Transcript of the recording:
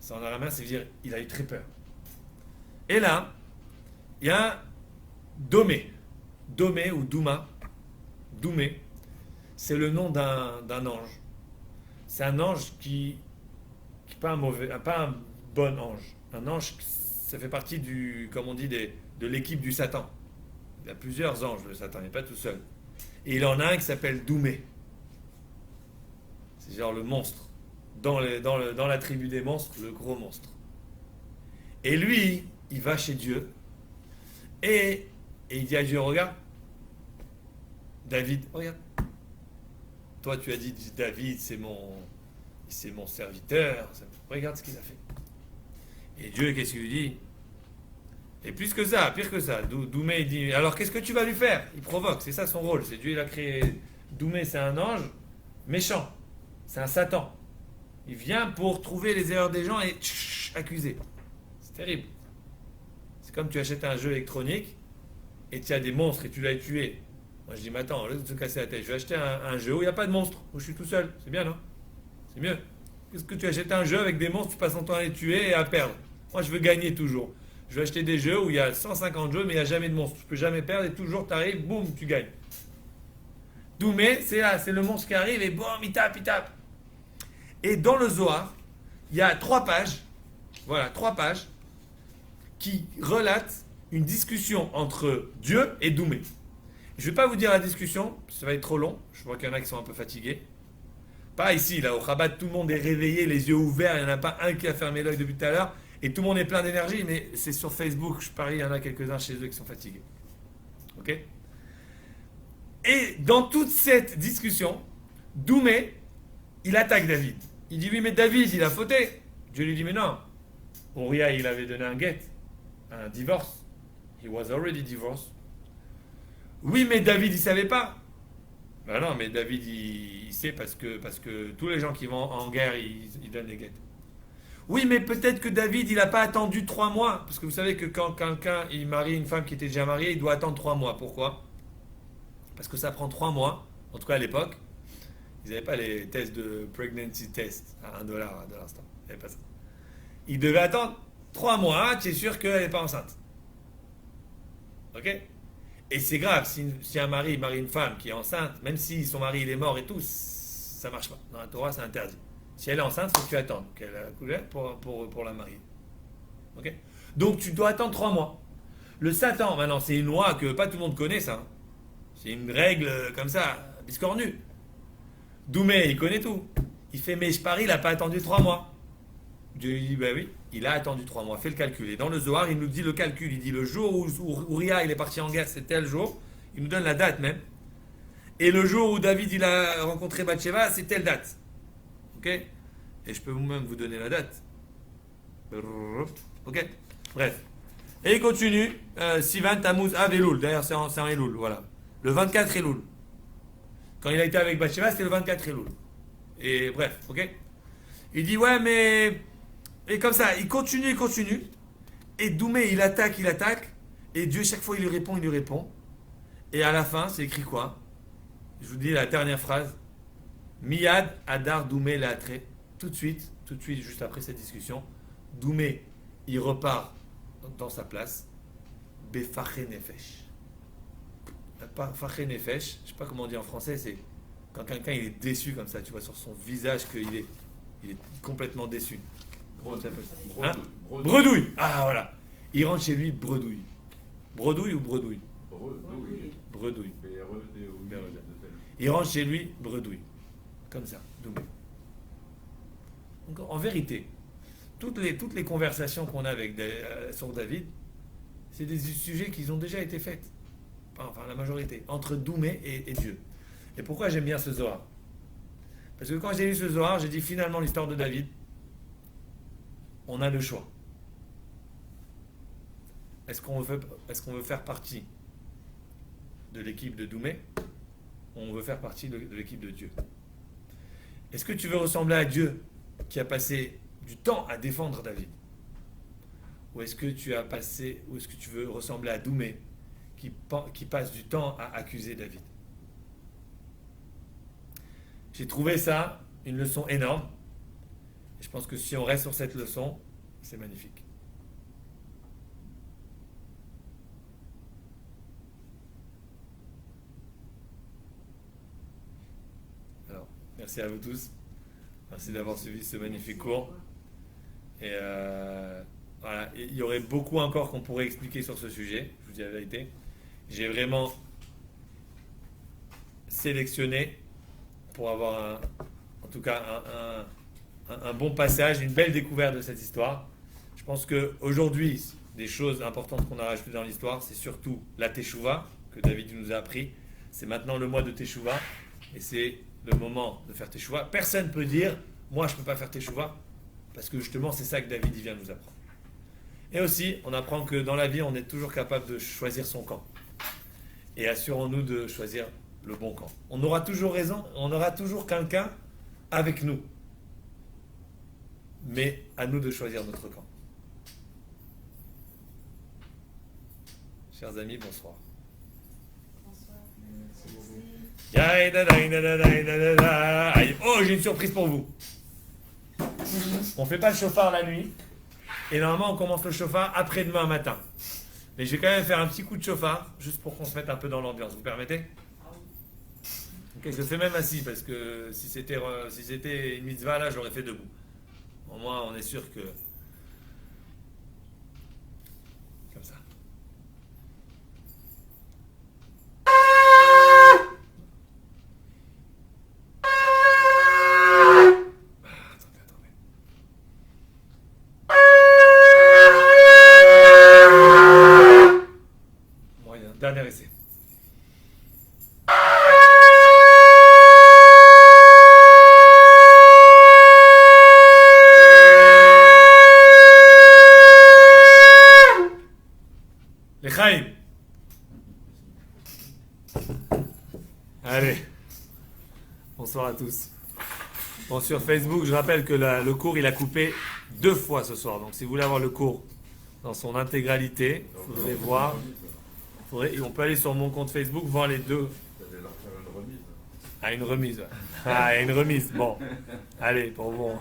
Ça en araméen, ça veut dire il a eu très peur. Et là, il y a Domé. Domé ou Douma. Doumé, c'est le nom d'un ange. C'est un ange qui pas un mauvais, pas un bon ange. Un ange, ça fait partie du, comme on dit, de l'équipe du Satan. Il y a plusieurs anges, le Satan, il n'est pas tout seul. Et il en a un qui s'appelle Doumé. C'est genre le monstre. Dans la tribu des monstres, le gros monstre. Et lui, il va chez Dieu et il dit à Dieu, regarde, David, regarde. Toi, tu as dit, David, c'est mon serviteur. Regarde ce qu'il a fait. Et Dieu, qu'est-ce qu'il lui dit? Et plus que ça, pire que ça. Doumé, il dit, alors qu'est-ce que tu vas lui faire? Il provoque, c'est ça son rôle. C'est Dieu, il a créé. Doumé, c'est un ange méchant. C'est un Satan. Il vient pour trouver les erreurs des gens et accuser. C'est terrible. C'est comme tu achètes un jeu électronique et tu as des monstres et tu l'as tué. Moi je dis, mais attends, au lieu de te casser la tête, je vais acheter un jeu où il n'y a pas de monstres, où je suis tout seul. C'est bien, non? C'est mieux. Qu'est-ce que tu achètes un jeu avec des monstres, tu passes ton temps à les tuer et à perdre? Moi je veux gagner toujours. Je vais acheter des jeux où il y a 150 jeux mais il n'y a jamais de monstres. Je peux jamais perdre et toujours tu arrives, boum, tu gagnes. Doumé, c'est là, c'est le monstre qui arrive et boum, il tape, il tape. Et dans le Zohar, il y a 3 pages, voilà, 3 pages, qui relatent une discussion entre Dieu et Doumé. Je ne vais pas vous dire la discussion, ça va être trop long, je vois qu'il y en a qui sont un peu fatigués. Pas ici, là, au Chabad, tout le monde est réveillé, les yeux ouverts, il n'y en a pas un qui a fermé l'œil depuis tout à l'heure, et tout le monde est plein d'énergie, mais c'est sur Facebook, je parie, il y en a quelques-uns chez eux qui sont fatigués. Ok? Et dans toute cette discussion, Doumé, il attaque David. Il dit, oui, mais David, il a fauté. Dieu lui dit, mais non. Uriah, il avait donné un get, un divorce. He was already divorced. Oui, mais David, il savait pas. Ben non, mais David, il sait parce que tous les gens qui vont en guerre, ils donnent des guettes. Oui, mais peut-être que David, il n'a pas attendu 3 mois. Parce que vous savez que quand quelqu'un, il marie une femme qui était déjà mariée, il doit attendre 3 mois. Pourquoi? Parce que ça prend 3 mois, en tout cas à l'époque. Ils n'avaient pas les tests de pregnancy test à $1 de l'instant. Il n'y avait pas ça. Ils devaient attendre 3 mois, tu es sûr qu'elle n'est pas enceinte. Ok? Et c'est grave, si un mari marie une femme qui est enceinte, même si son mari il est mort et tout, ça ne marche pas. Dans la Torah, c'est interdit. Si elle est enceinte, il faut que tu attendes qu'elle a coulé pour la marier. Ok? Donc tu dois attendre 3 mois. Le Satan, maintenant, c'est une loi que pas tout le monde connaît, ça. C'est une règle comme ça, biscornue. Doumé, il connaît tout. Il fait, mais je parie, il n'a pas attendu 3 mois. Dieu lui dit, ben oui, il a attendu 3 mois, fais le calcul. Et dans le Zohar, il nous dit le calcul. Il dit, le jour où Uriah il est parti en guerre, c'est tel jour. Il nous donne la date même. Et le jour où David il a rencontré Bathsheba, c'est telle date. Ok? Et je peux même vous donner la date. Ok? Bref. Et il continue. Sivan, Tammuz, Av, Elul. D'ailleurs, c'est en Elul. Voilà. Le 24 Elul. Quand il a été avec Bathsheba, c'était le 24 Elul. Et bref, ok? Il dit, ouais, mais... Et comme ça, il continue. Et Doumé, il attaque. Et Dieu, chaque fois, il lui répond. Et à la fin, c'est écrit quoi? Je vous dis la dernière phrase. Miyad Adar Doumé Latre. Tout de suite, juste après cette discussion, Doumé, il repart dans sa place. Befaché Nefesh. Faché Nefesh, je ne sais pas comment on dit en français, c'est quand quelqu'un il est déçu comme ça, tu vois sur son visage qu'il est complètement déçu. Bredouille. Ah voilà. Il rentre chez lui bredouille. Bredouille ou bredouille? Bredouille. Il rentre chez lui bredouille. Comme ça. Donc, en vérité, toutes les conversations qu'on a sur David, c'est des sujets qui ont déjà été faits. Enfin, la majorité. Entre Doumé et Dieu. Et pourquoi j'aime bien ce Zohar? Parce que quand j'ai lu ce Zohar, j'ai dit finalement l'histoire de David, on a le choix. Est-ce qu'on veut faire partie de l'équipe de Doumé ou on veut faire partie de l'équipe de Dieu? Est-ce que tu veux ressembler à Dieu qui a passé du temps à défendre David? Ou est-ce que tu veux ressembler à Doumé qui passe du temps à accuser David? J'ai trouvé ça une leçon énorme. Et je pense que si on reste sur cette leçon, c'est magnifique. Alors, merci à vous tous. Merci d'avoir suivi ce magnifique cours. Et voilà, il y aurait beaucoup encore qu'on pourrait expliquer sur ce sujet, je vous dis la vérité. J'ai vraiment sélectionné pour avoir en tout cas un bon passage, une belle découverte de cette histoire. Je pense qu'aujourd'hui, des choses importantes qu'on a rajoutées dans l'histoire, c'est surtout la Teshuvah, que David nous a appris. C'est maintenant le mois de Teshuvah, et c'est le moment de faire Teshuvah. Personne ne peut dire, moi je ne peux pas faire Teshuvah, parce que justement c'est ça que David vient nous apprendre. Et aussi, on apprend que dans la vie, on est toujours capable de choisir son camp. Et assurons-nous de choisir le bon camp. On aura toujours raison, on aura toujours quelqu'un avec nous. Mais à nous de choisir notre camp. Chers amis, bonsoir. Oh, j'ai une surprise pour vous. On ne fait pas le chauffard la nuit. Et normalement, on commence le chauffard après-demain matin. Mais je vais quand même faire un petit coup de chauffard, juste pour qu'on se mette un peu dans l'ambiance. Vous permettez? Ok, je le fais même assis, parce que si c'était une mitzvah, là, j'aurais fait debout. Au moins, on est sûr que... Comme ça. Attendez. Moyen. Dernier essai. Allez, bonsoir à tous. Bon, sur Facebook, je rappelle que le cours, il a coupé 2 fois ce soir. Donc, si vous voulez avoir le cours dans son intégralité, vous faudrez voir. On peut aller sur mon compte Facebook, voir les 2. Ah, une remise. Ah, une remise. Bon, allez, pour vous.